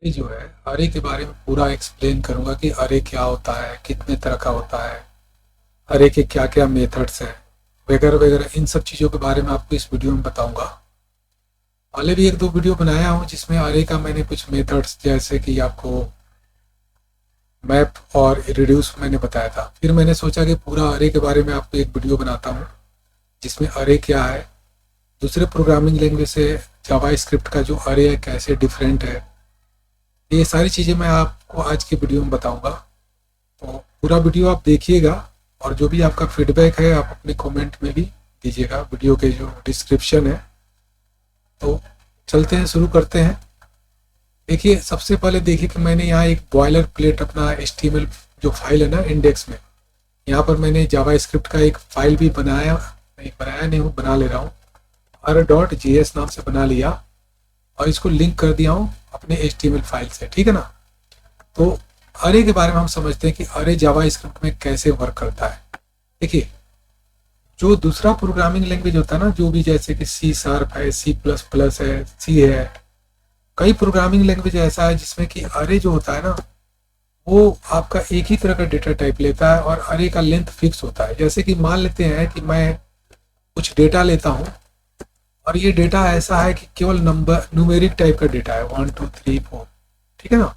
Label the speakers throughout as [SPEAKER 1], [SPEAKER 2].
[SPEAKER 1] अरे जो है अरे के बारे में पूरा एक्सप्लेन करूंगा कि अरे क्या होता है, कितने तरह का होता है, अरे के क्या क्या मेथड्स हैं, वगैरह वगैरह। इन सब चीज़ों के बारे में आपको इस वीडियो में बताऊंगा। पहले भी एक दो वीडियो बनाया हूँ जिसमें अरे का मैंने कुछ मेथड्स जैसे कि आपको मैप और रिड्यूस मैंने बताया था। फिर मैंने सोचा कि पूरा अरे के बारे में आपको एक वीडियो बनाता हूँ जिसमें अरे क्या है, दूसरे प्रोग्रामिंग लैंग्वेज से जावा स्क्रिप्ट का जो अरे है कैसे डिफरेंट है। ये सारी चीज़ें मैं आपको आज की वीडियो में बताऊंगा। तो पूरा वीडियो आप देखिएगा और जो भी आपका फीडबैक है आप अपने कमेंट में भी दीजिएगा वीडियो के जो डिस्क्रिप्शन है। तो चलते हैं, शुरू करते हैं। देखिए सबसे पहले देखिए कि मैंने यहाँ एक बॉयलर प्लेट अपना HTML जो फाइल है ना इंडेक्स में, यहाँ पर मैंने जावा स्क्रिप्ट का एक फाइल भी बनाया नहीं हूँ, बना ले रहा हूँ। r.js नाम से बना लिया और इसको लिंक कर दिया हूँ अपने HTML फाइल से, ठीक है ना। तो अरे के बारे में हम समझते हैं कि अरे जावा स्क्रिप्ट में कैसे वर्क करता है। देखिए जो दूसरा प्रोग्रामिंग लैंग्वेज होता है ना, जो भी जैसे कि C# है, C++ है, सी है, कई प्रोग्रामिंग लैंग्वेज ऐसा है जिसमें कि अरे जो होता है ना वो आपका एक ही तरह का डेटा टाइप लेता है और अरे का लेंथ फिक्स होता है। जैसे कि मान लेते हैं कि मैं कुछ डेटा लेता हूँ और ये डेटा ऐसा है कि केवल नंबर न्यूमेरिक टाइप का डेटा है 1 2 3 4, ठीक है ना।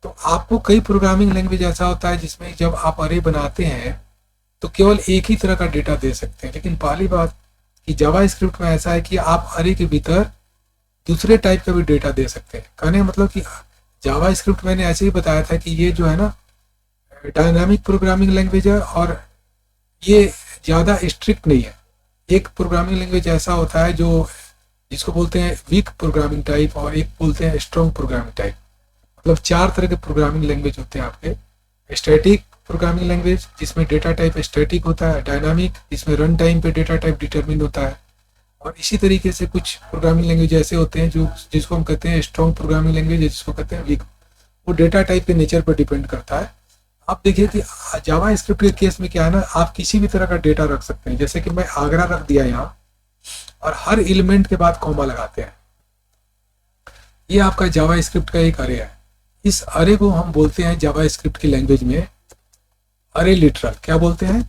[SPEAKER 1] तो आपको कई प्रोग्रामिंग लैंग्वेज ऐसा होता है जिसमें जब आप अरे बनाते हैं तो केवल एक ही तरह का डेटा दे सकते हैं। लेकिन पहली बात कि जावा स्क्रिप्ट में ऐसा है कि आप अरे के भीतर दूसरे टाइप का भी डेटा दे सकते हैं। कहने का मतलब कि जावा स्क्रिप्ट मैंने ऐसे ही बताया था कि ये जो है ना डायनामिक प्रोग्रामिंग लैंग्वेज है और ये ज़्यादा स्ट्रिक्ट नहीं है। एक प्रोग्रामिंग लैंग्वेज ऐसा होता है जो जिसको बोलते हैं वीक प्रोग्रामिंग टाइप और एक बोलते हैं स्ट्रॉन्ग प्रोग्रामिंग टाइप। मतलब चार तरह के प्रोग्रामिंग लैंग्वेज होते हैं आपके। स्टैटिक प्रोग्रामिंग लैंग्वेज जिसमें डेटा टाइप स्टैटिक होता है, डायनामिक जिसमें रन टाइम पे डेटा टाइप डिटरमिन होता है, और इसी तरीके से कुछ प्रोग्रामिंग लैंग्वेज ऐसे होते हैं जो जिसको हम कहते हैं स्ट्रॉन्ग प्रोग्रामिंग लैंग्वेज, जिसको कहते हैं वीक। वो डेटा टाइप के नेचर पर डिपेंड करता है। आप देखिए कि जावा स्क्रिप्ट के केस में क्या है ना, आप किसी भी तरह का डेटा रख सकते हैं। जैसे कि मैं आगरा रख दिया यहाँ और हर एलिमेंट के बाद कॉमा लगाते हैं। ये आपका जावा स्क्रिप्ट का एक अरे है। इस अरे को हम बोलते हैं जावा स्क्रिप्ट की लैंग्वेज में अरे लिटरल। क्या बोलते हैं?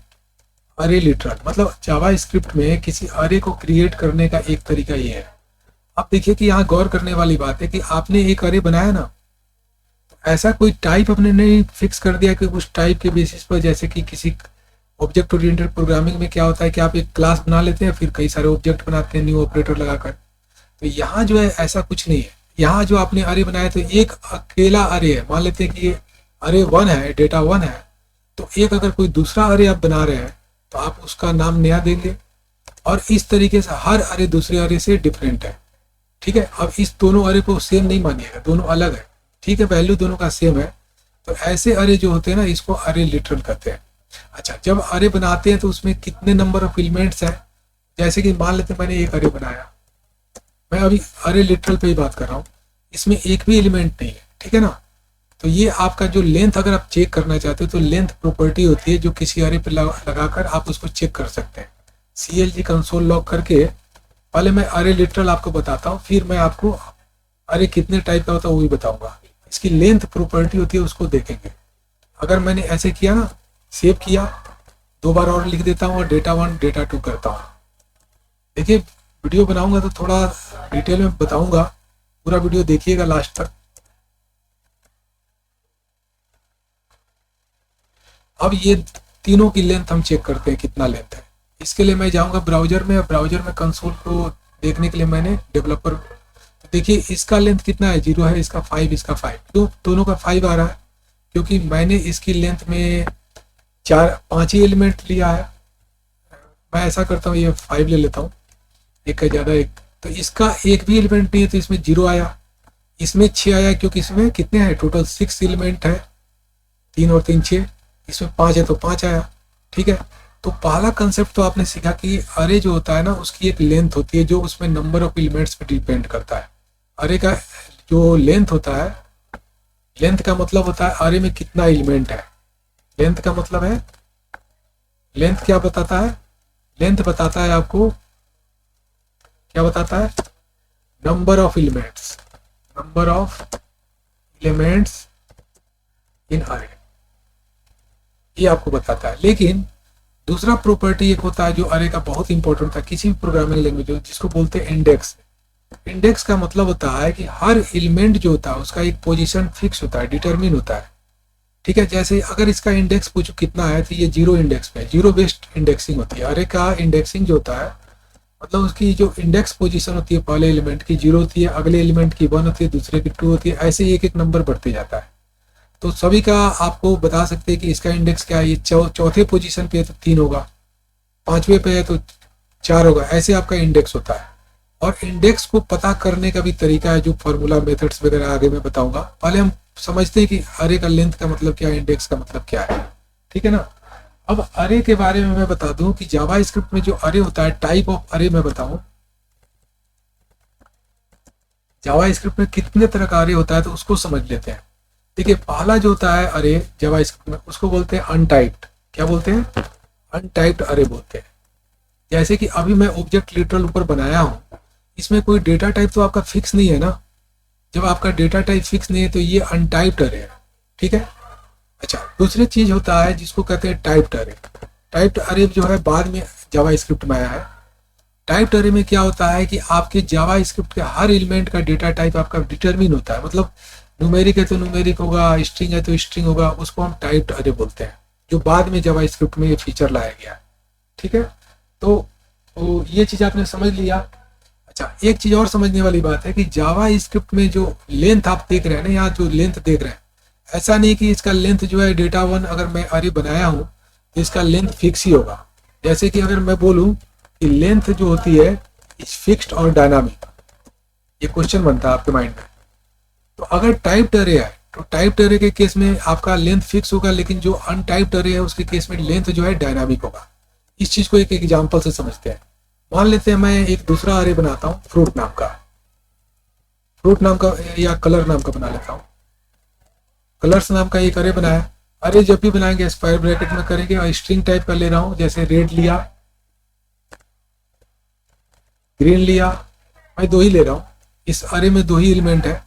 [SPEAKER 1] अरे लिटरल। मतलब जावा स्क्रिप्ट में किसी अरे को क्रिएट करने का एक तरीका ये है। आप देखिए कि यहाँ गौर करने वाली बात है कि आपने एक अरे बनाया ना, ऐसा कोई टाइप आपने नहीं फिक्स कर दिया कि उस टाइप के बेसिस पर, जैसे कि किसी ऑब्जेक्ट ओरिएंटेड प्रोग्रामिंग में क्या होता है कि आप एक क्लास बना लेते हैं फिर कई सारे ऑब्जेक्ट बनाते हैं न्यू ऑपरेटर लगाकर। तो यहाँ जो है ऐसा कुछ नहीं है। यहाँ जो आपने अरे बनाया तो एक अकेला अरे है। मान लेते हैं कि ये अरे 1 है, डेटा 1 है, तो एक अगर कोई दूसरा अरे आप बना रहे हैं तो आप उसका नाम नया देंगे और इस तरीके से हर अरे दूसरे अरे से डिफरेंट है, ठीक है। अब इस दोनों अरे को सेम नहीं मानिएगा, दोनों अलग है, ठीक है, वैल्यू दोनों का सेम है। तो ऐसे अरे जो होते हैं ना इसको अरे लिटरल कहते हैं। अच्छा, जब अरे बनाते हैं तो उसमें कितने नंबर ऑफ एलिमेंट्स हैं। जैसे कि मान लेते हैं मैंने एक अरे बनाया, मैं अभी अरे लिटरल पे ही बात कर रहा हूँ, इसमें एक भी एलिमेंट नहीं है, ठीक है ना। तो ये आपका जो लेंथ अगर आप चेक करना चाहते हो तो लेंथ प्रॉपर्टी होती है जो किसी अरे पे लगाकर आप उसको चेक कर सकते हैं। CLG कंसोल लॉग करके पहले मैं अरे लिटरल आपको बताता हूँ, फिर मैं आपको अरे कितने टाइप का होता है वो भी बताऊंगा। इसकी लेंथ प्रॉपर्टी होती है उसको देखेंगे। अगर मैंने ऐसे किया ना, सेव किया, 2 बार और लिख देता हूँ और डेटा 1 डेटा 2 करता हूँ। देखिए वीडियो बनाऊंगा तो थोड़ा डिटेल में बताऊंगा, पूरा वीडियो देखिएगा लास्ट तक। अब ये तीनों की लेंथ हम चेक करते हैं कितना लेंथ है। इसके लिए मैं जाऊंगा ब्राउजर में, ब्राउजर में कंसोल को देखने के लिए मैंने डेवलपर, तो देखिए इसका लेंथ कितना है, 0 है, इसका 5, इसका 5, तो दोनों का 5 आ रहा है क्योंकि मैंने इसकी लेंथ में 5 ही एलिमेंट लिया है। मैं ऐसा करता हूँ, ये 5 ले लेता हूँ, एक का ज़्यादा एक, तो इसका एक भी एलिमेंट नहीं है तो इसमें 0 आया, इसमें 6 आया क्योंकि इसमें कितने हैं टोटल 6 एलिमेंट है, 3 और 3 6, इसमें 5 है तो 5 आया, ठीक है। तो पहला कंसेप्ट तो आपने सीखा कि अरे जो होता है ना उसकी एक लेंथ होती है जो उसमें नंबर ऑफ एलिमेंट्स पे डिपेंड करता है। अरे का जो लेंथ होता है, लेंथ का मतलब होता है अरे में कितना एलिमेंट है। लेंथ का मतलब है, लेंथ क्या बताता है, लेंथ बताता है आपको, क्या बताता है, number of elements, number of elements in अरे, ये आपको बताता है। लेकिन दूसरा प्रॉपर्टी एक होता है जो अरे का बहुत इंपॉर्टेंट था किसी भी प्रोग्रामिंग लैंग्वेज में, जिसको बोलते हैं इंडेक्स। इंडेक्स का मतलब होता है कि हर एलिमेंट जो होता है उसका एक पोजीशन फिक्स होता है, डिटरमिन होता है। ठीक है, जैसे अगर इसका इंडेक्स पूछो कितना है तो ये 0 इंडेक्स पे, 0 बेस्ड इंडेक्सिंग होती है। अरे का इंडेक्सिंग जो होता है मतलब उसकी जो इंडेक्स पोजीशन होती है पहले एलिमेंट की 0 होती है, अगले एलिमेंट की 1 होती है, दूसरे की 2 होती है, ऐसे ही एक एक नंबर बढ़ते जाता है। तो सभी का आपको बता सकते हैं कि इसका इंडेक्स क्या है। ये चौथे पोजीशन पे है तो 3 होगा, पांचवे पे है तो 4 होगा, ऐसे आपका इंडेक्स होता है। और इंडेक्स को पता करने का भी तरीका है, जो फॉर्मूला मेथड्स वगैरह आगे मैं बताऊंगा। पहले हम समझते हैं कि अरे का लेंथ का मतलब क्या है, इंडेक्स का मतलब क्या है। ठीक है ना। अब अरे के बारे में मैं बता दूं कि जावा स्क्रिप्ट में जो अरे होता है, टाइप ऑफ अरे मैं बताऊं। जावा स्क्रिप्ट में कितने तरह का अरे होता है तो उसको समझ लेते हैं। देखिए, पहला जो होता है अरे जावा स्क्रिप्ट में, उसको बोलते हैं अनटाइप्ड। क्या बोलते हैं? अनटाइप्ड अरे बोलते हैं। जैसे कि अभी मैं ऑब्जेक्ट लिटरल ऊपर बनाया हूं, इसमें कोई डेटा टाइप तो आपका फिक्स नहीं है ना। जब आपका डेटा टाइप फिक्स नहीं है तो ये अनटाइप्ड अरे है। ठीक है। अच्छा, दूसरी चीज होता है जिसको कहते हैं टाइप्ड अरे। टाइप्ड अरे जो है बाद में जावा स्क्रिप्ट में आया है। टाइप्ड अरे में क्या होता है कि आपके जावा स्क्रिप्ट के हर एलिमेंट का डेटा टाइप आपका डिटरमिन होता है। मतलब न्यूमेरिक है तो न्यूमेरिक होगा, स्ट्रिंग है तो स्ट्रिंग होगा, उसको हम टाइप्ड अरे बोलते हैं, जो बाद में जावा स्क्रिप्ट में ये फीचर लाया गया। ठीक है। तो ये चीज आपने समझ लिया। अच्छा, एक चीज और समझने वाली बात है कि जावा स्क्रिप्ट में जो लेंथ आप देख रहे हैं ना, यहाँ जो लेंथ देख रहे हैं, ऐसा नहीं कि इसका लेंथ जो है डेटा 1 अगर मैं अरे बनाया हूँ तो इसका लेंथ फिक्स ही होगा। जैसे कि अगर मैं बोलूँ कि लेंथ जो होती है इज फिक्स्ड और डायनामिक, ये क्वेश्चन बनता है आपके माइंड में। तो अगर टाइप्ड अरे है तो टाइप्ड अरे के केस में आपका लेंथ फिक्स होगा, लेकिन जो अनटाइप्ड अरे है उसके केस में लेंथ जो है डायनामिक होगा। इस चीज को एक एग्जाम्पल से समझते हैं। मान लेते हैं मैं एक दूसरा अरे बनाता हूँ फ्रूट नाम का, फ्रूट नाम का या कलर नाम का बना लेता हूँ। कलर्स नाम का एक अरे बनाया। अरे जब भी बनाएंगे स्क्वायर ब्रैकेट में करेंगे और स्ट्रिंग टाइप का ले रहा हूँ, जैसे रेड लिया, ग्रीन लिया, मैं 2 ही ले रहा हूँ। इस अरे में 2 ही एलिमेंट है।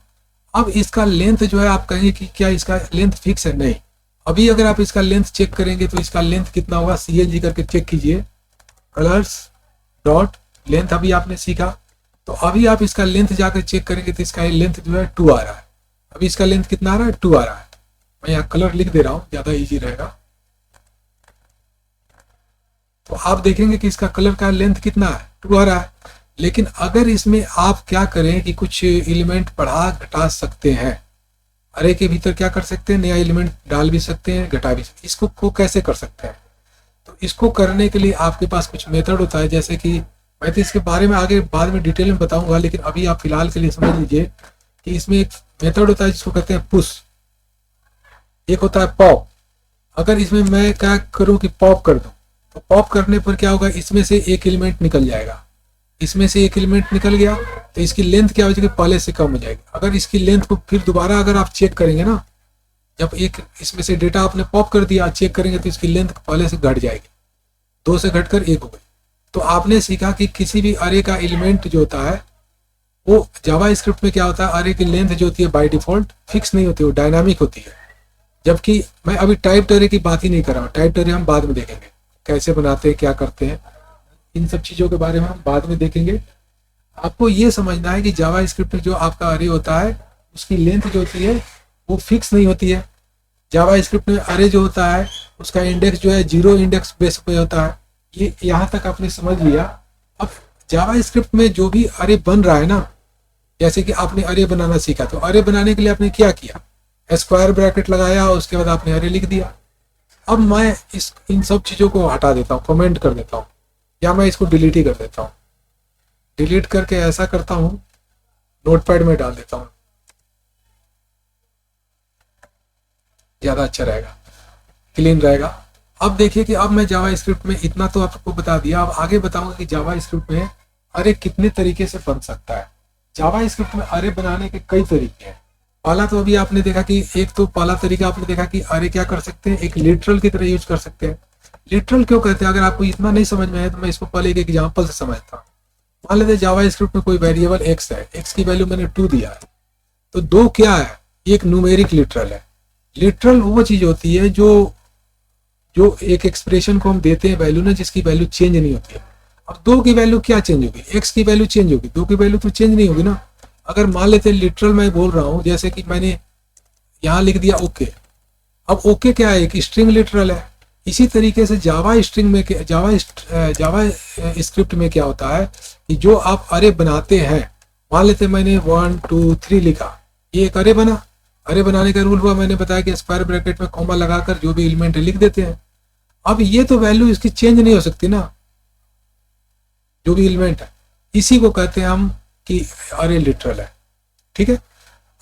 [SPEAKER 1] अब इसका लेंथ जो है आप कहेंगे कि क्या इसका लेंथ फिक्स है? नहीं। अभी अगर आप इसका लेंथ चेक करेंगे तो इसका लेंथ कितना होगा, CLG करके चेक कीजिए, कलर्स डॉट लेंथ अभी आपने सीखा। तो अभी आप इसका लेंथ जाकर चेक करेंगे तो इसका लेंथ जो है 2 आ रहा है। अभी इसका लेंथ कितना आ रहा है? 2 आ रहा है। मैं यहाँ कलर लिख दे रहा हूँ, ज्यादा इजी रहेगा। तो आप देखेंगे कि इसका कलर का लेंथ कितना है, 2 आ रहा है। लेकिन अगर इसमें आप क्या करें कि कुछ एलिमेंट बढ़ा घटा सकते हैं, अरे के भीतर क्या कर सकते हैं, नया एलिमेंट डाल भी सकते हैं, घटा भी सकते हैं। इसको को कैसे कर सकते हैं? तो इसको करने के लिए आपके पास कुछ मेथड होता है। जैसे कि मैं तो इसके बारे में आगे बाद में डिटेल में बताऊंगा, लेकिन अभी आप फिलहाल के लिए समझ लीजिए कि इसमें एक मेथड होता है जिसको कहते हैं पुश, एक होता है पॉप। अगर इसमें मैं क्या करूं कि पॉप कर दूं, तो पॉप करने पर क्या होगा, इसमें से एक एलिमेंट निकल जाएगा। इसमें से एक एलिमेंट निकल गया तो इसकी लेंथ क्या हो जाएगी, पहले से कम हो जाएगी। अगर इसकी लेंथ को फिर दोबारा अगर आप चेक करेंगे ना, जब एक इसमें से डेटा आपने पॉप कर दिया, चेक करेंगे तो इसकी लेंथ पहले से घट जाएगी, 2 से घटकर 1 हो गई। तो आपने सीखा कि किसी भी अरे का एलिमेंट जो होता है वो जावा स्क्रिप्ट में क्या होता है, अरे की लेंथ जो होती है बाय डिफॉल्ट फिक्स नहीं होती, वो डायनामिक होती है। जबकि मैं अभी टाइप्ड अरे की बात ही नहीं कर रहा हूँ, टाइप्ड अरे हम बाद में देखेंगे कैसे बनाते हैं, क्या करते हैं, इन सब चीज़ों के बारे में हम बाद में देखेंगे। आपको ये समझना है कि जावा स्क्रिप्ट में जो आपका अरे होता है उसकी लेंथ जो होती है वो फिक्स नहीं होती है। जावा स्क्रिप्ट में अरे जो होता है उसका इंडेक्स जो है 0 इंडेक्स बेस पे होता है। ये यहाँ तक आपने समझ लिया। अब जावा स्क्रिप्ट में जो भी अरे बन रहा है ना, जैसे कि आपने अरे बनाना सीखा, तो अरे बनाने के लिए आपने क्या किया, स्क्वायर ब्रैकेट लगाया, उसके बाद आपने अरे लिख दिया। अब मैं इन सब चीज़ों को हटा देता हूँ, कमेंट कर देता हूँ, या मैं इसको डिलीट ही कर देता हूँ। डिलीट करके ऐसा करता हूँ, नोटपैड में डाल देता हूँ, ज़्यादा अच्छा रहेगा, क्लीन रहेगा। अब देखिए कि अब मैं जावा स्क्रिप्ट में इतना तो आपको बता दिया। अब आगे बताऊंगा कि जावा स्क्रिप्ट में अरे कितने तरीके से बन सकता है। जावा स्क्रिप्ट में अरे बनाने के कई तरीके हैं। पहला तो अभी आपने देखा कि पहला तरीका आपने देखा कि अरे क्या कर सकते हैं, एक लिटरल की तरह यूज कर सकते हैं। लिटरल क्यों कहते हैं, अगर आपको इतना नहीं समझ में आए तो मैं इसको पहले एक एग्जाम्पल से समझता हूँ। मान लेते हैं जावा स्क्रिप्ट में कोई वेरिएबल एक्स है, एक्स की वैल्यू मैंने 2 दिया है, तो 2 क्या है, ये एक न्यूमेरिक लिटरल है। लिटरल वो चीज होती है जो जो एक एक्सप्रेशन को हम देते हैं वैल्यू ना, जिसकी वैल्यू चेंज नहीं होती है। अब दो की वैल्यू क्या चेंज होगी, एक्स की वैल्यू चेंज होगी, दो की वैल्यू तो चेंज नहीं होगी ना। अगर मान लेते हैं लिटरल मैं बोल रहा हूँ, जैसे कि मैंने यहाँ लिख दिया ओके। अब ओके क्या है, एक स्ट्रिंग लिटरल है। इसी तरीके से जावा स्ट्रिंग में जावा स्क्रिप्ट में क्या होता है कि जो आप अरे बनाते हैं, मान लेते हैं मैंने 1 2 3 लिखा, ये एक अरे बना। अरे बनाने का रूल हुआ, मैंने बताया कि स्क्वायर ब्रैकेट में कॉमा लगाकर जो भी एलिमेंट है लिख देते हैं। अब ये तो वैल्यू इसकी चेंज नहीं हो सकती ना, जो भी एलिमेंट है। इसी को कहते हैं हम कि अरे लिटरल है। ठीक है,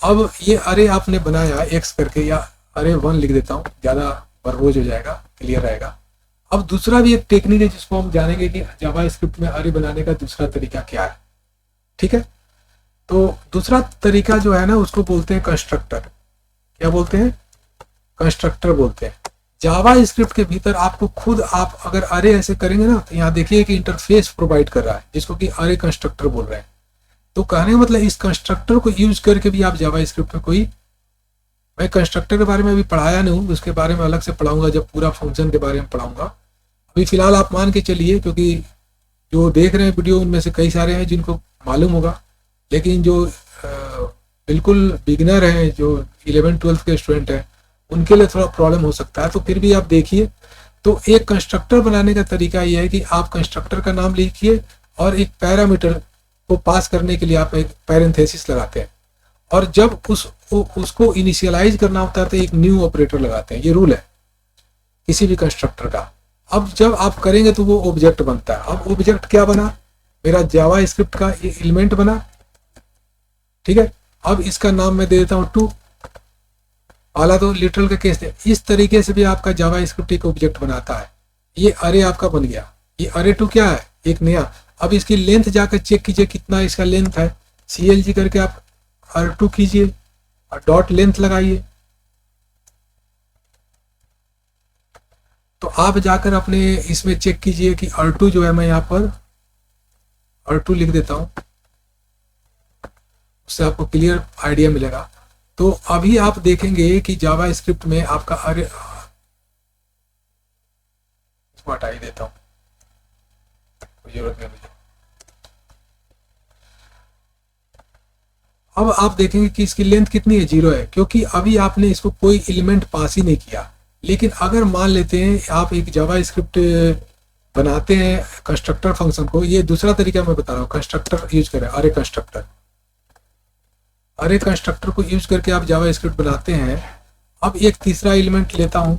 [SPEAKER 1] अब ये अरे आपने बनाया एक्स करके, या अरे 1 लिख देता हूँ, ज़्यादा बरबोज हो जाएगा, क्लियर रहेगा। अब दूसरा भी एक टेक्निक है जिसको हम जानेंगे कि जावा स्क्रिप्ट में अरे बनाने का दूसरा तरीका क्या है। ठीक है, तो दूसरा तरीका जो है ना उसको बोलते हैं कंस्ट्रक्टर। क्या बोलते हैं, कंस्ट्रक्टर बोलते हैं। जावा स्क्रिप्ट के भीतर आपको खुद आप अगर अरे ऐसे करेंगे ना, तो यहाँ देखिए कि इंटरफेस प्रोवाइड कर रहा है जिसको कि अरे कंस्ट्रक्टर बोल रहे हैं। तो कहने का मतलब इस कंस्ट्रक्टर को यूज करके भी आप जावा स्क्रिप्ट में कोई, मैं कंस्ट्रक्टर के बारे में अभी पढ़ाया नहीं हूँ, उसके बारे में अलग से पढ़ाऊंगा जब पूरा फंक्शन के बारे में पढ़ाऊंगा। अभी फिलहाल आप मान के चलिए, क्योंकि जो देख रहे हैं वीडियो उनमें से कई सारे हैं जिनको मालूम होगा, लेकिन जो बिल्कुल बिगिनर हैं, जो 11th-12th के स्टूडेंट हैं, उनके लिए थोड़ा प्रॉब्लम हो सकता है। तो फिर भी आप देखिए, तो एक कंस्ट्रक्टर बनाने का तरीका यह है कि आप कंस्ट्रक्टर का नाम लिखिए और एक पैरामीटर को पास करने के लिए आप एक पैरेंथेसिस लगाते हैं, और जब उसको इनिशियलाइज करना होता है तो एक न्यू ऑपरेटर लगाते हैं। ये रूल है किसी भी कंस्ट्रक्टर का। अब जब आप करेंगे तो वो ऑब्जेक्ट बनता है। अब ऑब्जेक्ट क्या बना, मेरा जावा स्क्रिप्ट का ये एलिमेंट बना। ठीक है, अब इसका नाम मैं दे देता हूँ 2। पहला तो लिटरल का केस है। इस तरीके से भी आपका जावा स्क्रिप्ट एक ऑब्जेक्ट बनाता है। ये अरे आपका बन गया। ये अरे 2 क्या है, एक नया। अब इसकी लेंथ जाकर चेक कीजिए कितना इसका लेंथ है। CLG करके आप R2 कीजिए और डॉट लेंथ लगाइए, तो आप जाकर अपने इसमें चेक कीजिए कि R2 जो है, मैं यहाँ पर R2 लिख देता हूँ, उससे आपको क्लियर आइडिया मिलेगा। तो अभी आप देखेंगे कि जावा स्क्रिप्ट में आपका अरे, इसको हटा ही देता हूँ, कोई जरूरत नहीं मुझे। अब आप देखेंगे कि इसकी लेंथ कितनी है, 0 है, क्योंकि अभी आपने इसको कोई एलिमेंट पास ही नहीं किया। लेकिन अगर मान लेते हैं आप एक जावा स्क्रिप्ट बनाते हैं कंस्ट्रक्टर फंक्शन को, ये दूसरा तरीका मैं बता रहा हूँ, कंस्ट्रक्टर यूज करें, अरे कंस्ट्रक्टर। अरे कंस्ट्रक्टर को यूज करके आप जावा स्क्रिप्ट बनाते हैं। अब एक तीसरा एलिमेंट लेता हूं,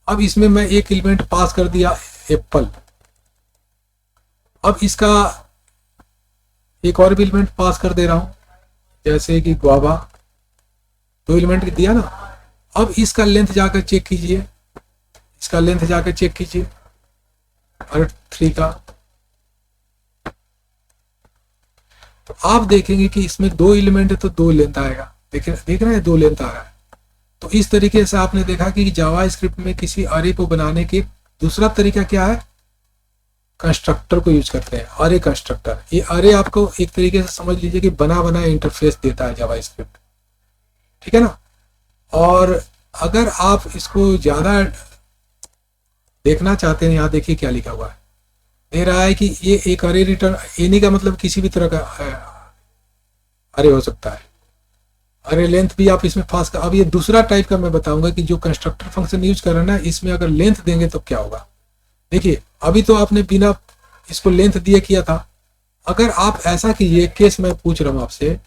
[SPEAKER 1] अब इसमें मैं एक एलिमेंट पास कर दिया एप्पल। अब इसका एक और भी एलिमेंट पास कर दे रहा हूं, जैसे कि गुआवा। 2 एलिमेंट दिया ना। अब इसका लेंथ जाकर चेक कीजिए, इसका लेंथ जाकर चेक कीजिए और 3 का। तो आप देखेंगे कि इसमें 2 एलिमेंट है तो 2 लेंथ आएगा। देख रहे हैं, 2 लेंथ आ रहा है। तो इस तरीके से आपने देखा कि जावा स्क्रिप्ट में किसी अरे को बनाने के दूसरा तरीका क्या है, कंस्ट्रक्टर को यूज करते हैं, अरे कंस्ट्रक्टर। ये अरे आपको एक तरीके से समझ लीजिए कि बना बनाया इंटरफेस देता है जावा स्क्रिप्ट। ठीक है ना। और अगर आप इसको ज्यादा देखना चाहते हैं, यहाँ देखिए क्या लिखा हुआ है, दे रहा है कि ये एक अरे रिटर्न, एनी का मतलब किसी भी तरह का अरे हो सकता है। अरे लेंथ भी आप इसमें पास कर। अब ये दूसरा टाइप का मैं बताऊंगा कि जो कंस्ट्रक्टर फंक्शन यूज कर रहे हैं ना, इसमें अगर लेंथ देंगे तो क्या होगा। देखिए अभी तो आपने बिना इसको लेंथ दिए किया था। अगर आप ऐसा कीजिए, केस मैं पूछ रहा हूं आपसे,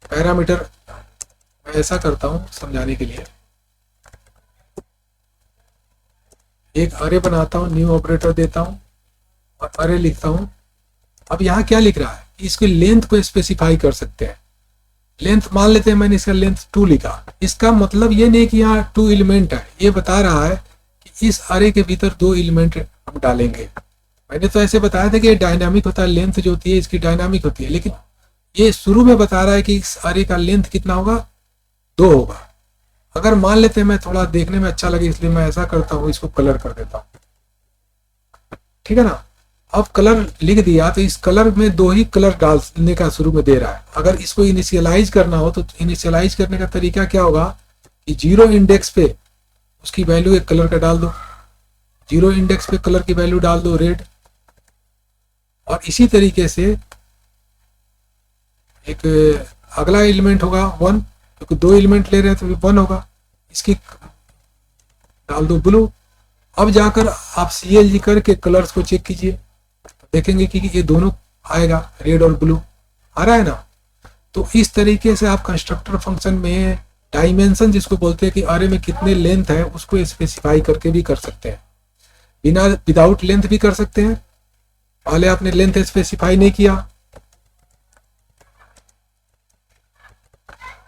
[SPEAKER 1] पैरामीटर मैं ऐसा करता हूं समझाने के लिए, एक अरे बनाता हूं, न्यू ऑपरेटर देता हूं और अरे लिखता हूं। अब यहाँ क्या लिख रहा है, इसकी लेंथ को स्पेसिफाई कर सकते हैं। लेंथ मान लेते हैं, मैंने इसका लेंथ 2 लिखा। इसका मतलब ये नहीं कि यहाँ 2 एलिमेंट है, ये बता रहा है कि इस अरे के भीतर 2 एलिमेंट हम डालेंगे। मैंने तो ऐसे बताया था कि ये डायनामिक होता है, लेंथ जो होती है इसकी डायनामिक होती है, लेकिन ये शुरू में बता रहा है कि इस अरे का लेंथ कितना होगा, 2 होगा। अगर मान लेते हैं, मैं थोड़ा देखने में अच्छा लगे इसलिए मैं ऐसा करता हूँ, इसको कलर कर देता हूँ। ठीक है ना। अब कलर लिख दिया तो इस कलर में दो ही कलर डालने का शुरू में दे रहा है। अगर इसको इनिशियलाइज करना हो तो इनिशियलाइज करने का तरीका क्या होगा कि 0 इंडेक्स पे उसकी वैल्यू एक कलर का डाल दो, 0 इंडेक्स पे कलर की वैल्यू डाल दो रेड, और इसी तरीके से एक अगला एलिमेंट होगा 1, क्योंकि 2 एलिमेंट ले रहे हैं तो 1 होगा, इसकी डाल दो ब्लू। अब जाकर आप CLG करके कलर्स को चेक कीजिए, देखेंगे कि ये दोनों आएगा, रेड और ब्लू आ रहा है ना। तो इस तरीके से आप कंस्ट्रक्टर फंक्शन में डायमेंशन जिसको बोलते हैं कि अरे में कितने लेंथ है उसको स्पेसिफाई करके भी कर सकते हैं, बिना विदाउट लेंथ भी कर सकते हैं। पहले आपने लेंथ स्पेसिफाई नहीं किया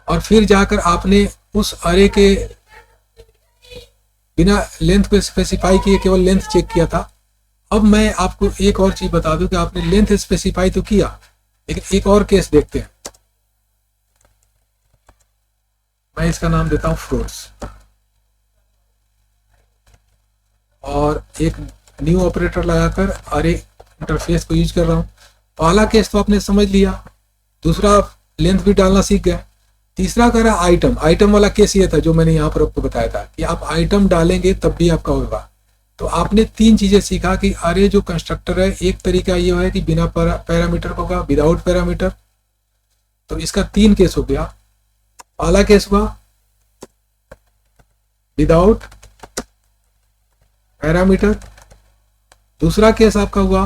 [SPEAKER 1] और फिर जाकर आपने उस अरे के बिना लेंथ को स्पेसिफाई किए केवल लेंथ चेक किया था। अब मैं आपको एक और चीज बता दूं कि आपने लेंथ स्पेसिफाई तो किया, लेकिन एक और केस देखते हैं। मैं इसका नाम देता हूं फ्रूट्स और एक न्यू ऑपरेटर लगाकर अरे इंटरफेस को यूज कर रहा हूं। पहला केस तो आपने समझ लिया, दूसरा लेंथ भी डालना सीख गए, तीसरा करा आइटम। आइटम वाला केस ये था जो मैंने यहाँ पर आपको बताया था कि आप आइटम डालेंगे तब भी आपका होगा। तो आपने 3 चीजें सीखा कि अरे जो कंस्ट्रक्टर है, एक तरीका ये है कि बिना पैरामीटर होगा, विदाउट पैरामीटर। तो इसका 3 केस हो गया। पहला केस हुआ विदाउट पैरामीटर, दूसरा केस आपका हुआ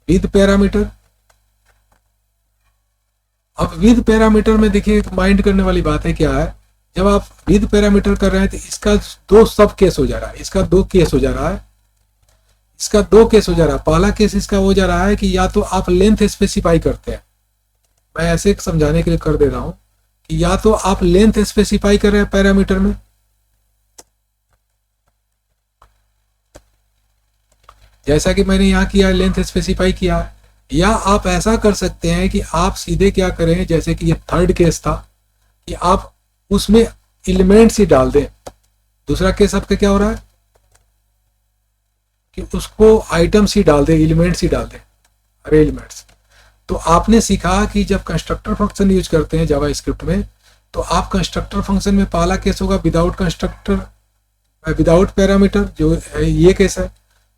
[SPEAKER 1] विद पैरामीटर। अब विद पैरामीटर में देखिए माइंड करने वाली बात है क्या है, जब आप विद पैरामीटर कर रहे हैं तो इसका 2 सब केस हो जा रहा है, इसका 2 केस हो जा रहा है, इसका 2 केस हो जा रहा है। पहला केस इसका हो जा रहा है कि या तो आप लेंथ स्पेसिफाई करते हैं, मैं ऐसे समझाने के लिए कर दे रहा हूं कि या तो आप लेंथ स्पेसिफाई कर रहे हैं पैरामीटर में, जैसा कि मैंने यहां किया, लेंथ स्पेसिफाई किया, या आप ऐसा कर सकते हैं कि आप सीधे क्या करें, जैसे कि ये थर्ड केस था कि आप उसमें एलिमेंट्स ही डाल दें। दूसरा केस आपका क्या हो रहा है कि उसको आइटम्स ही डाल दें, एलिमेंट्स ही डाल दें, अरे एलिमेंट्स। तो आपने सीखा कि जब कंस्ट्रक्टर फंक्शन यूज करते हैं जावा स्क्रिप्ट में, तो आप कंस्ट्रक्टर फंक्शन में पहला केस होगा विदाउट कंस्ट्रक्टर, विदाउट पैरामीटर, जो है ये केस है।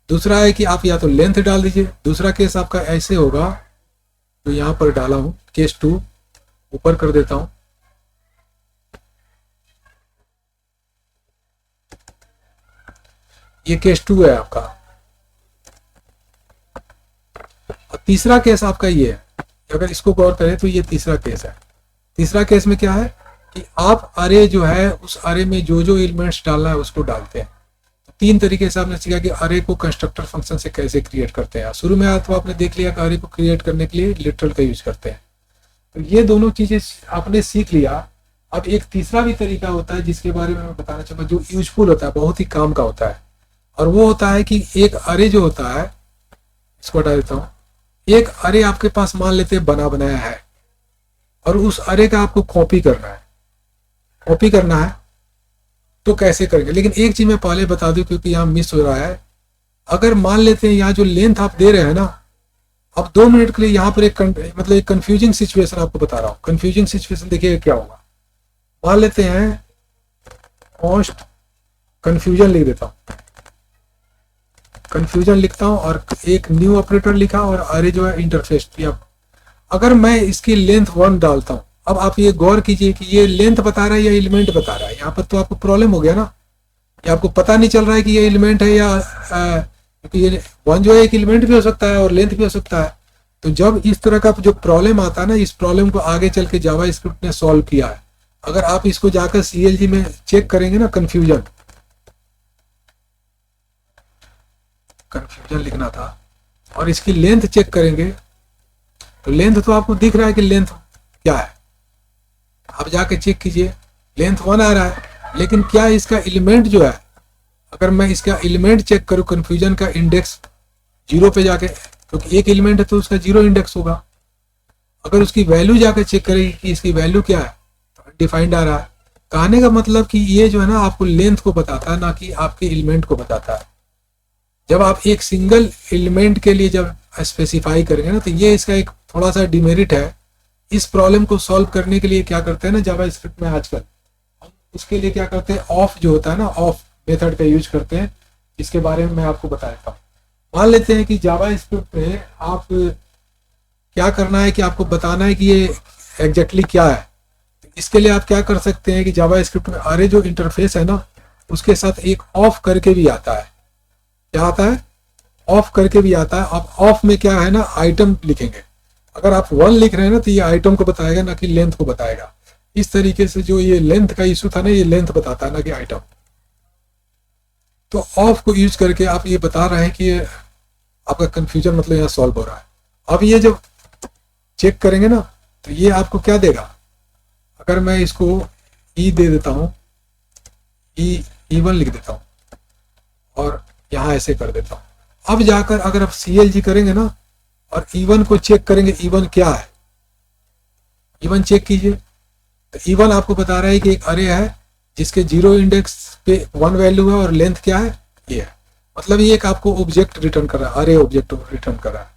[SPEAKER 1] दूसरा है कि आप या तो लेंथ डाल दीजिए। दूसरा केस आपका ऐसे होगा जो यहां पर डाला हूं, केस 2 ऊपर कर देता हूं। ये केस 2 है आपका। और तीसरा केस आपका ये है, अगर इसको गौर करें तो ये तीसरा केस है। तीसरा केस में क्या है कि आप अरे जो है उस अरे में जो जो एलिमेंट्स डालना है उसको डालते हैं। 3 तरीके से आपने सीखा कि अरे को कंस्ट्रक्टर फंक्शन से कैसे क्रिएट करते हैं। शुरू में तो आपने देख लिया कि अरे को क्रिएट करने के लिए लिटरल का यूज करते हैं। तो ये दोनों चीजें आपने सीख लिया। अब एक तीसरा भी तरीका होता है जिसके बारे में मैं बताना चाहूंगा, जो यूजफुल होता है, बहुत ही काम का होता है, और वो होता है कि एक अरे जो होता है, इसको हटा देता हूं, एक अरे आपके पास मान लेते हैं बना बनाया है और उस अरे का आपको कॉपी करना है। कॉपी करना है तो कैसे करेंगे, लेकिन एक चीज मैं पहले बता दूं क्योंकि यहाँ मिस हो रहा है। अगर मान लेते हैं यहाँ जो लेंथ आप दे रहे हैं ना, अब 2 मिनट के लिए यहाँ पर एक मतलब एक कंफ्यूजिंग सिचुएशन आपको बता रहा हूँ। कंफ्यूजिंग सिचुएशन देखिए क्या होगा। मान लेते हैं कॉस्ट कंफ्यूजन लिख देता हूँ, कंफ्यूजन लिखता हूँ और एक न्यू ऑपरेटर लिखा और अरे जो है इंटरफेस दिया। अगर मैं इसकी लेंथ 1 डालता हूँ, अब आप ये गौर कीजिए कि ये लेंथ बता रहा है या एलिमेंट बता रहा है। यहाँ पर तो आपको प्रॉब्लम हो गया ना, ये आपको पता नहीं चल रहा है कि ये एलिमेंट है या क्योंकि ये 1 जो है एक एलिमेंट भी हो सकता है और लेंथ भी हो सकता है। तो जब इस तरह का जो प्रॉब्लम आता है ना, इस प्रॉब्लम को आगे चल के जावा स्क्रिप्ट ने सॉल्व किया है। अगर आप इसको जाकर CLG में चेक करेंगे ना, कंफ्यूजन लिखना था, और इसकी लेंथ चेक करेंगे तो लेंथ तो आपको दिख रहा है कि लेंथ क्या है। आप जाके चेक कीजिए, लेंथ 1 आ रहा है, लेकिन क्या इसका एलिमेंट जो है, अगर मैं इसका एलिमेंट चेक करूं, कंफ्यूजन का इंडेक्स 0 पे जाके, क्योंकि एक एलिमेंट है तो उसका 0 इंडेक्स होगा। अगर उसकी वैल्यू जाकर चेक करेंगे कि इसकी वैल्यू क्या है, डिफाइंड आ रहा है। कहने का मतलब कि ये जो है ना आपको लेंथ को बताता है, ना कि आपके एलिमेंट को बताता है। जब आप एक सिंगल एलिमेंट के लिए जब स्पेसिफाई करेंगे ना, तो ये इसका एक थोड़ा सा डिमेरिट है। इस प्रॉब्लम को सॉल्व करने के लिए क्या करते हैं ना जावा स्क्रिप्ट में आजकल, उसके लिए क्या करते हैं, ऑफ जो होता है ना, ऑफ मेथड का यूज करते हैं। इसके बारे में मैं आपको बता देता हूँ। मान लेते हैं कि जावा स्क्रिप्ट में आप क्या करना है कि आपको बताना है कि ये एग्जैक्टली क्या है। इसके लिए आप क्या कर सकते हैं कि जावा स्क्रिप्ट में अरे जो इंटरफेस है ना, उसके साथ एक ऑफ करके भी आता है। क्या आता है? ऑफ करके भी आता है। अब ऑफ में क्या है ना, आइटम लिखेंगे। अगर आप 1 लिख रहे हैं ना, तो ये आइटम को बताएगा, ना कि लेंथ को बताएगा। इस तरीके से जो ये लेंथ का इशू था ना, ये लेंथ बताता है ना कि आइटम। तो ऑफ को यूज करके आप ये बता रहे हैं कि ये आपका कंफ्यूजन मतलब यहाँ सॉल्व हो रहा है। अब ये जब चेक करेंगे ना, तो ये आपको क्या देगा। अगर मैं इसको ई दे देता हूँ, ई1 लिख देता हूँ और यहाँ ऐसे कर देता हूँ। अब जाकर अगर आप CLG करेंगे ना और E1 को चेक करेंगे, E1 क्या है, E1 चेक कीजिए। तो E1 आपको बता रहा है कि एक अरे है जिसके 0 इंडेक्स पे 1 वैल्यू है और लेंथ क्या है, ये है। मतलब ये एक आपको ऑब्जेक्ट रिटर्न कर रहा है, अरे ऑब्जेक्ट रिटर्न कर रहा है।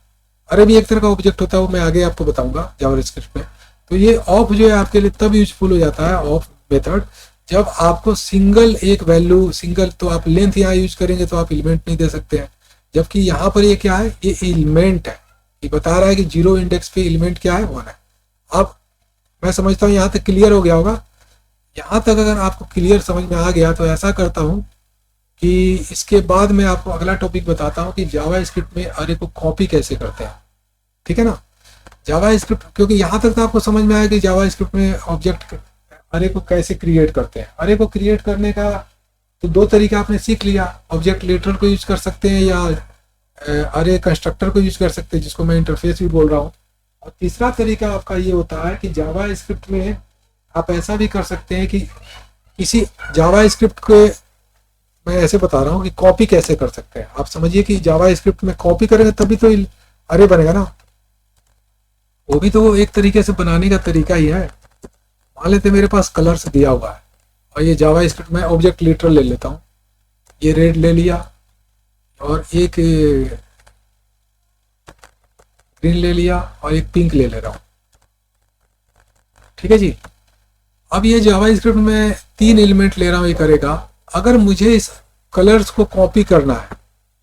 [SPEAKER 1] अरे भी एक तरह का ऑब्जेक्ट होता है, वो मैं आगे आपको बताऊंगा जावास्क्रिप्ट में। तो ये ऑफ जो है आपके लिए तब यूजफुल हो जाता है, ऑफ मेथड, जब आपको सिंगल एक वैल्यू सिंगल, तो आप लेंथ यहाँ यूज करेंगे तो आप एलिमेंट नहीं दे सकते हैं। जबकि यहाँ पर ये क्या है, ये एलिमेंट है। ये बता रहा है कि 0 इंडेक्स पे एलिमेंट क्या है, 1 है। अब मैं समझता हूँ यहाँ तक क्लियर हो गया होगा। यहाँ तक अगर आपको क्लियर समझ में आ गया तो ऐसा करता हूँ कि इसके बाद मैं आपको अगला टॉपिक बताता हूँ कि जावा स्क्रिप्ट में अरे को कॉपी कैसे करते हैं। ठीक है ना, जावा स्क्रिप्ट, क्योंकि यहाँ तक तो आपको समझ में आया कि जावा स्क्रिप्ट में ऑब्जेक्ट अरे को कैसे क्रिएट करते हैं। अरे को क्रिएट करने का तो 2 तरीका आपने सीख लिया। ऑब्जेक्ट लिटरल को यूज कर सकते हैं या अरे कंस्ट्रक्टर को यूज कर सकते हैं, जिसको मैं इंटरफेस भी बोल रहा हूँ। और तीसरा तरीका आपका ये होता है कि जावा स्क्रिप्ट में आप ऐसा भी कर सकते हैं कि किसी जावा स्क्रिप्ट के, मैं ऐसे बता रहा हूँ कि कॉपी कैसे कर सकते हैं। आप समझिए कि जावा स्क्रिप्ट में कॉपी करेंगे तभी तो अरे बनेगा ना, वो भी तो एक तरीके से बनाने का तरीका ही है। मान लेते मेरे पास कलर्स दिया हुआ है और ये जावा स्क्रिप्ट में ऑब्जेक्ट लिटरल ले लेता हूँ। ये रेड ले लिया और एक ग्रीन ले लिया और एक पिंक ले ले रहा हूँ। ठीक है जी। अब ये जावा स्क्रिप्ट में 3 एलिमेंट ले रहा हूँ, ये करेगा। अगर मुझे इस कलर्स को कॉपी करना है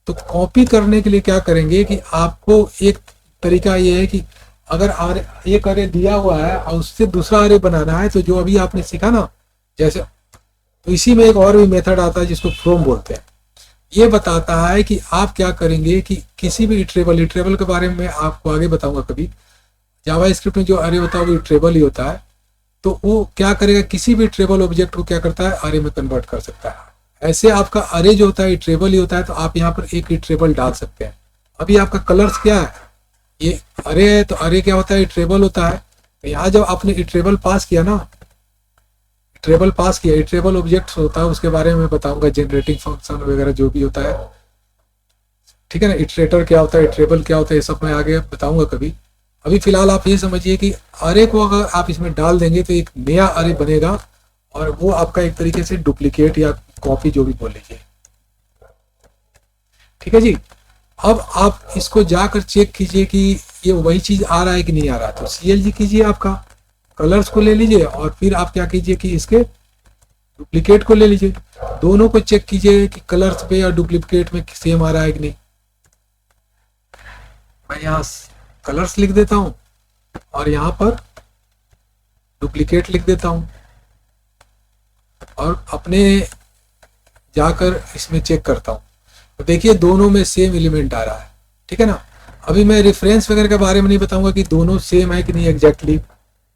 [SPEAKER 1] तो कॉपी करने के लिए क्या करेंगे कि आपको एक तरीका ये है कि अगर एक अरे दिया हुआ है और उससे दूसरा अरे बनाना है, तो जो अभी आपने सीखा ना, जैसे, तो इसी में एक और भी मेथड आता है जिसको फ्रॉम बोलते हैं। ये बताता है कि आप क्या करेंगे कि किसी भी इटरेबल के बारे में मैं आपको आगे बताऊंगा कभी। जावा स्क्रिप्ट में जो अरे होता है वो इटरेबल ही होता है। तो वो क्या करेगा, किसी भी ट्रेबल ऑब्जेक्ट को क्या करता है, अरे में कन्वर्ट कर सकता है। ऐसे आपका अरे जो होता है इटरेबल ही होता है, तो आप यहाँ पर एक इटरेबल डाल सकते हैं। अभी आपका कलर्स क्या है, ये अरे है, तो अरे क्या होता है, इटरेबल होता है। तो यहाँ जब आपने इटरेबल पास किया ना, इटरेबल ऑब्जेक्ट होता है, उसके बारे में बताऊंगा, जनरेटिंग फंक्शन वगैरह जो भी होता है। ठीक है ना, इटरेटर क्या होता है, इटरेबल क्या होता है, ये सब मैं आगे बताऊंगा कभी। अभी फिलहाल आप ये समझिए कि अरे को अगर आप इसमें डाल देंगे तो एक नया अरे बनेगा और वो आपका एक तरीके से डुप्लीकेट या कॉपी जो भी बोल लीजिए। ठीक है जी। अब आप इसको जाकर चेक कीजिए कि ये वही चीज आ रहा है कि नहीं आ रहा। तो CLG कीजिए, आपका कलर्स को ले लीजिए और फिर आप क्या कीजिए कि इसके डुप्लीकेट को ले लीजिए। दोनों को चेक कीजिए कि कलर्स पे या डुप्लीकेट में सेम आ रहा है कि नहीं। मैं यहाँ कलर्स लिख देता हूं और यहाँ पर डुप्लीकेट लिख देता हूं और अपने जाकर इसमें चेक करता हूं। तो देखिए दोनों में सेम एलिमेंट आ रहा है। ठीक है ना। अभी मैं रेफरेंस वगैरह के बारे में नहीं बताऊंगा कि दोनों सेम है कि नहीं एग्जैक्टली।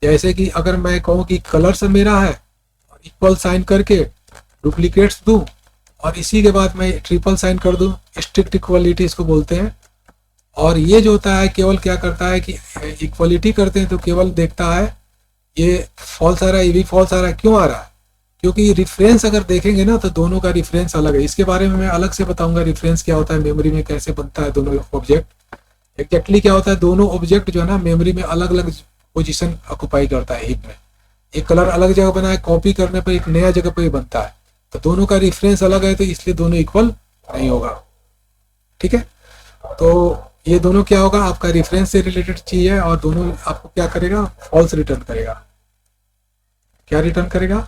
[SPEAKER 1] जैसे कि अगर मैं कहूँ कि कलर्स मेरा है, इक्वल साइन करके डुप्लीकेट्स दूं और इसी के बाद मैं ट्रिपल साइन कर दूं, स्ट्रिक्ट इक्वलिटी इसको बोलते हैं। और ये जो होता है केवल क्या करता है कि इक्वलिटी करते हैं तो केवल देखता है ये फॉल्स आ रहा है, ये भी फॉल्स आ रहा है। क्यों आ रहा है? क्योंकि रिफरेंस अगर देखेंगे ना तो दोनों का रिफरेंस अलग है। इसके बारे में मैं अलग से बताऊंगा, रिफरेंस क्या होता है, मेमोरी में कैसे बनता है दोनों ऑब्जेक्ट। एग्जैक्टली क्या होता है, दोनों ऑब्जेक्ट जो है ना मेमोरी में अलग अलग पोजीशन ऑक्युपाई करता है हीप में। एक कलर अलग जगह बना है, कॉपी करने पर एक नया जगह पर ही बनता है। तो दोनों का रिफरेंस अलग है, तो इसलिए दोनों इक्वल नहीं होगा। ठीक है। तो ये दोनों क्या होगा, आपका रेफरेंस से रिलेटेड चीज है और दोनों आपको क्या करेगा, फॉल्स रिटर्न करेगा। क्या रिटर्न करेगा,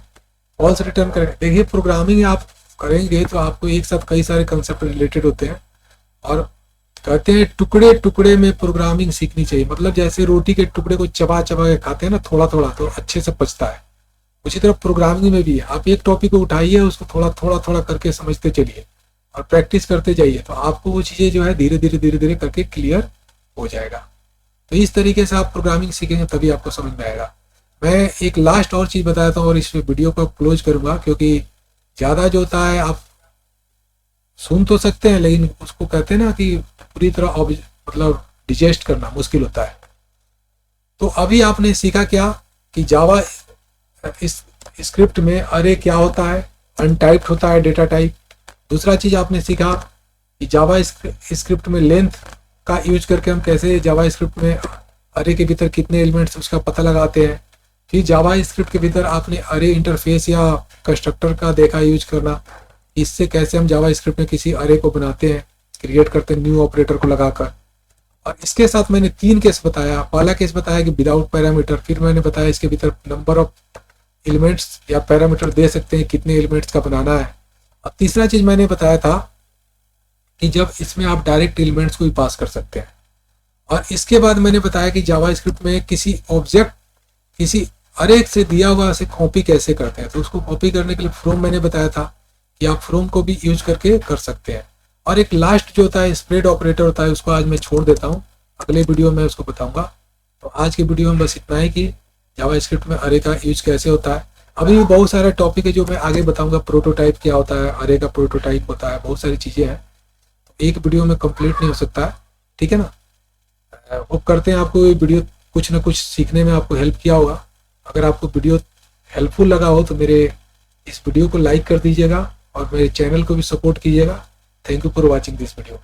[SPEAKER 1] फॉल्स रिटर्न करेगा। देखिए प्रोग्रामिंग आप करेंगे तो आपको एक साथ कई सारे कंसेप्ट रिलेटेड होते हैं और कहते हैं टुकड़े टुकड़े में प्रोग्रामिंग सीखनी चाहिए। मतलब जैसे रोटी के टुकड़े को चबा चबा के खाते हैं ना थोड़ा थोड़ा, तो अच्छे से पचता है। उसी तरह प्रोग्रामिंग में भी है, आप एक टॉपिक को उठाइए, उसको थोड़ा थोड़ा थोड़ा करके समझते चलिए और प्रैक्टिस करते जाइए, तो आपको वो चीज़ें जो है धीरे धीरे करके क्लियर हो जाएगा। तो इस तरीके से आप प्रोग्रामिंग सीखेंगे तभी आपको समझ में आएगा। मैं एक लास्ट और चीज़ बताता हूँ और इस वीडियो को क्लोज करूँगा, क्योंकि ज़्यादा जो होता है आप सुन तो सकते हैं लेकिन उसको कहते हैं ना कि पूरी तरह मतलब डिजेस्ट करना मुश्किल होता है। तो अभी आपने सीखा क्या कि जावा इस स्क्रिप्ट में अरे क्या होता है, अनटाइप्ड होता है डेटा टाइप। दूसरा चीज आपने सीखा कि जावा स्क्रिप्ट में लेंथ का यूज करके हम कैसे जावा स्क्रिप्ट में अरे के भीतर कितने एलिमेंट्स उसका पता लगाते हैं। फिर जावा स्क्रिप्ट के भीतर आपने अरे इंटरफेस या कंस्ट्रक्टर का देखा यूज करना, इससे कैसे हम जावा स्क्रिप्ट में किसी अरे को बनाते हैं, क्रिएट करते हैं न्यू ऑपरेटर को लगाकर। और इसके साथ मैंने 3 केस बताया। पहला केस बताया कि विदाउट पैरामीटर, फिर मैंने बताया इसके भीतर नंबर ऑफ एलिमेंट्स या पैरामीटर दे सकते हैं कितने एलिमेंट्स का बनाना है। और तीसरा चीज मैंने बताया था कि जब इसमें आप डायरेक्ट एलिमेंट्स को भी पास कर सकते हैं। और इसके बाद मैंने बताया कि जावा स्क्रिप्ट में किसी ऑब्जेक्ट किसी अरे से दिया हुआ से कॉपी कैसे करते हैं। तो उसको कॉपी करने के लिए फ्रॉम मैंने बताया था कि आप फ्रॉम को भी यूज करके कर सकते हैं। और एक लास्ट जो होता है स्प्रेड ऑपरेटर होता है, उसको आज मैं छोड़ देता हूँ, अगले वीडियो में उसको बताऊंगा। तो आज की वीडियो में बस इतना ही कि जावा स्क्रिप्ट में अरे का यूज कैसे होता है। अभी भी बहुत सारे टॉपिक है जो मैं आगे बताऊंगा, प्रोटोटाइप क्या होता है, अरे का प्रोटोटाइप होता है, बहुत सारी चीज़ें हैं। तो एक वीडियो में कंप्लीट नहीं हो सकता है, ठीक है ना। होप करते हैं आपको ये वीडियो कुछ ना कुछ सीखने में आपको हेल्प किया होगा। अगर आपको वीडियो हेल्पफुल लगा हो तो मेरे इस वीडियो को लाइक कर दीजिएगा और मेरे चैनल को भी सपोर्ट कीजिएगा। Thank you for watching this video.